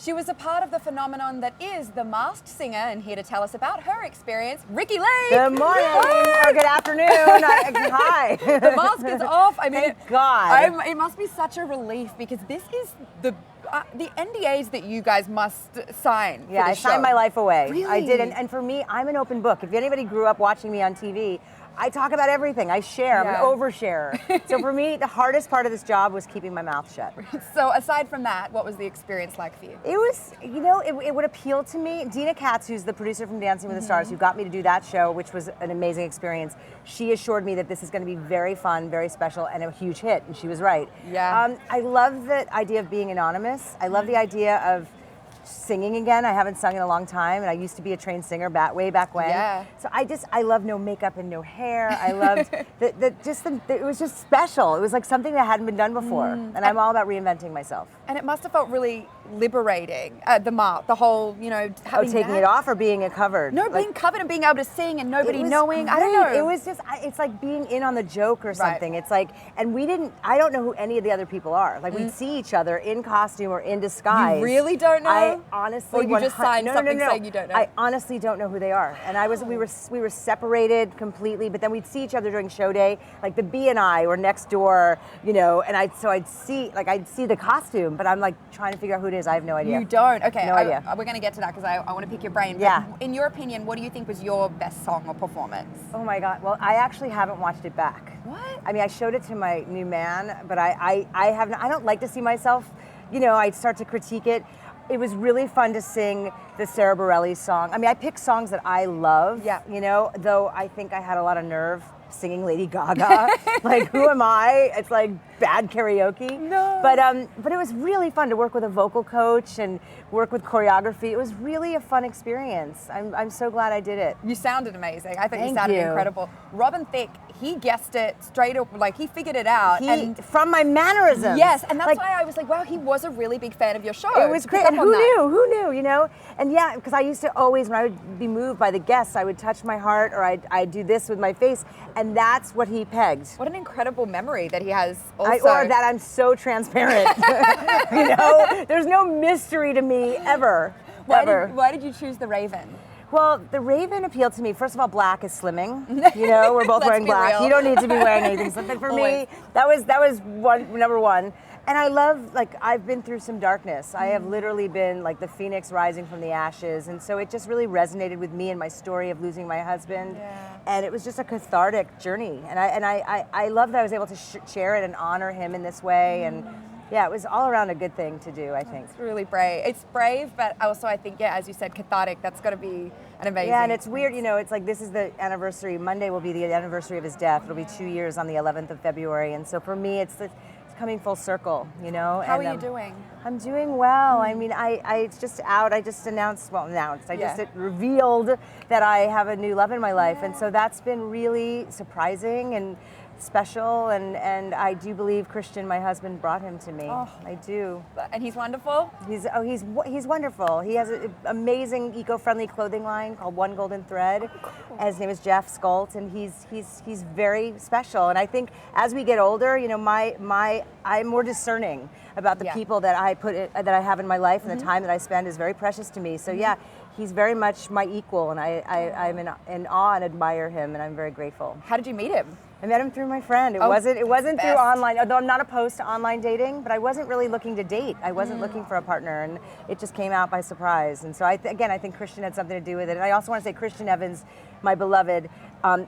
She was a part of the phenomenon that is The Masked Singer, and here to tell us about her experience, Ricki Lake. Good morning, or good afternoon. Hi. The mask is off. I mean, Thank God. It must be such a relief because this is the NDAs that you guys must sign. Yeah, I signed my life away. Really? I did, and for me, I'm an open book. If anybody grew up watching me on TV, I talk about everything. I share. Yeah. I'm an oversharer. So for me, the hardest part of this job was keeping my mouth shut. So aside from that, what was the experience like for you? It was, it would appeal to me. Dina Katz, who's the producer from Dancing with the Stars, who got me to do that show, which was an amazing experience, she assured me that this is going to be very fun, very special, and a huge hit, and she was right. Yeah. I love the idea of being anonymous. I love the idea of singing again. I haven't sung in a long time, and I used to be a trained singer way back when. Yeah. So I love no makeup and no hair. I loved it was just special. It was like something that hadn't been done before, and I'm all about reinventing myself. And it must have felt really liberating, the whole, having taking it off or being covered? No, being covered and being able to sing and nobody knowing. I don't know. It was just, it's like being in on the joke or something. Right. It's like, and I don't know who any of the other people are. Like we'd see each other in costume or in disguise. You really don't know? I honestly, or you just signed something saying you don't know? I honestly don't know who they are. And we were separated completely, but then we'd see each other during show day. Like the B and I were next door, and I'd see the costume, but I'm like trying to figure out who it is. I have no idea. You don't? Okay. No idea. We're going to get to that because I want to pick your brain. Yeah. But in your opinion, what do you think was your best song or performance? Oh my God. Well, I actually haven't watched it back. What? I mean, I showed it to my new man, but I don't like to see myself, I start to critique it. It was really fun to sing the Sarah Bareilles song. I mean, I pick songs that I love, though I think I had a lot of nerve singing Lady Gaga. Like, who am I? It's like bad karaoke. No. But it was really fun to work with a vocal coach and work with choreography. It was really a fun experience. I'm so glad I did it. You sounded amazing. I thought Thank you sounded you. incredible. Robin Thicke, he guessed it straight up, like he figured it out. From my mannerisms. Yes, and that's why I was like, wow, he was a really big fan of your show. It was great. And who knew, And yeah, because I used to always, when I would be moved by the guests, I would touch my heart or I'd do this with my face. And that's what he pegged. What an incredible memory that he has also. Or that I'm so transparent. There's no mystery to me ever. Why did you choose the Raven? Well, the Raven appealed to me. First of all, black is slimming. We're both wearing black. Real. You don't need to be wearing anything. Something for me, that was number one. And I love, I've been through some darkness. I have literally been like the phoenix rising from the ashes. And so it just really resonated with me and my story of losing my husband. Yeah. And it was just a cathartic journey. And I love that I was able to share it and honor him in this way. And yeah, it was all around a good thing to do, I think. It's really brave. It's brave, but also I think, as you said, cathartic. That's got to be an amazing. Yeah, and it's weird, it's like this is the anniversary. Monday will be the anniversary of his death. It'll be 2 years on the 11th of February. And so for me, it's coming full circle, How are you doing? I'm doing well. I mean, it's just out. I just just revealed that I have a new love in my life. And so that's been really surprising and special, and I do believe Christian, my husband, brought him to me. Oh. I do. And he's wonderful? He's wonderful. He has an amazing eco-friendly clothing line called One Golden Thread. Cool. And his name is Jeff Skolt, and he's very special. And I think as we get older, I'm more discerning about the people that I have in my life, and the time that I spend is very precious to me. So yeah, he's very much my equal, and I'm in awe and admire him, and I'm very grateful. How did you meet him? I met him through my friend. It wasn't through online, although I'm not opposed to online dating, but I wasn't really looking to date. I wasn't looking for a partner, and it just came out by surprise. And so I think Christian had something to do with it. And I also want to say Christian Evans, my beloved,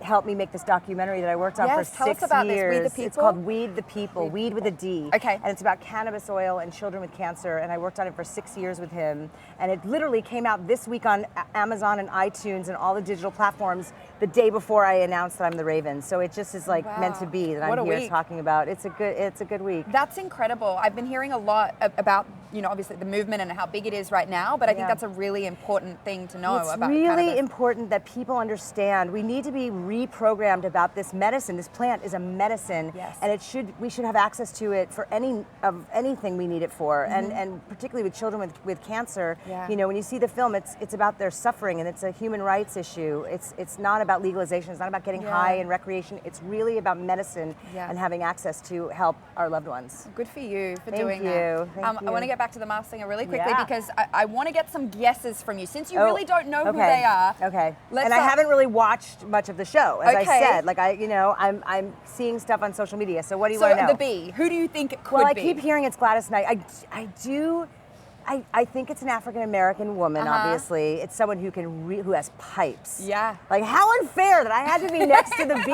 helped me make this documentary that I worked on for 6 years. Tell us about this. Weed the People? It's called Weed the People, Weed with a D. Okay. And it's about cannabis oil and children with cancer, and I worked on it for 6 years with him. And it literally came out this week on Amazon and iTunes and all the digital platforms the day before I announced that I'm the Raven. So it just is meant to be that I'm here talking about. It's a good week. That's incredible. I've been hearing a lot about, obviously the movement and how big it is right now, but I think that's a really important thing to know about cannabis. It's really important that people understand we need to be reprogrammed about this medicine. This plant is a medicine, and we should have access to it for anything we need it for, and particularly with children with cancer. Yeah. When you see the film, it's about their suffering, and it's a human rights issue. It's not about legalization. It's not about getting high and recreation. It's really about medicine and having access to help our loved ones. Good for you for doing that. Thank you. I want to get back back to the Masked Singer really quickly Yeah. because I want to get some guesses from you. Since you really don't know who they are. Okay. Let's and I haven't really watched much of the show, as I Okay. said. Like I'm seeing stuff on social media. So what do you want to know? So the B, who do you think it could be? Well, I keep hearing it's Gladys Knight. I think it's an African American woman. Obviously, it's someone who who has pipes. Yeah. Like how unfair that I had to be next to the B.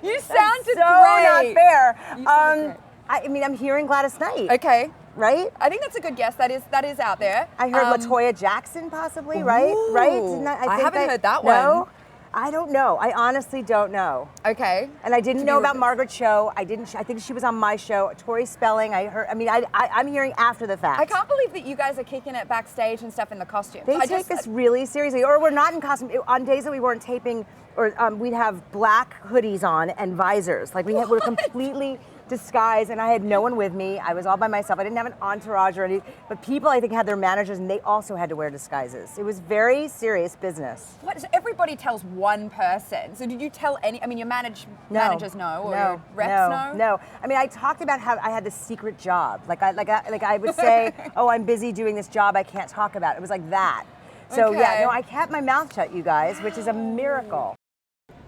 You sounded so great. not fair. You sounded great. I mean, I'm hearing Gladys Knight. Okay. Right? I think that's a good guess. That is out there. I heard LaToya Jackson possibly, right? Right? Ooh, I I haven't heard that no? one. I don't know. I honestly don't know. Okay. And I didn't know about Margaret Cho. I think she was on my show. Tori Spelling. I'm hearing after the fact. I can't believe that you guys are kicking it backstage and stuff in the costumes. They take this really seriously, or we're not in costume. On days that we weren't taping, or we'd have black hoodies on and visors. Like we're completely disguised, and I had no one with me. I was all by myself. I didn't have an entourage or anything. But people, I think, had their managers, and they also had to wear disguises. It was very serious business. What? So everybody tells one person. So did you tell any? I mean, your managers know, or your reps know? No. I mean, I talked about how I had this secret job. Like I would say, oh, I'm busy doing this job I can't talk about. It was like that. So yeah, no, I kept my mouth shut, you guys, which is a miracle.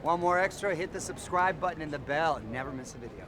Want more extra? Hit the subscribe button and the bell and never miss a video.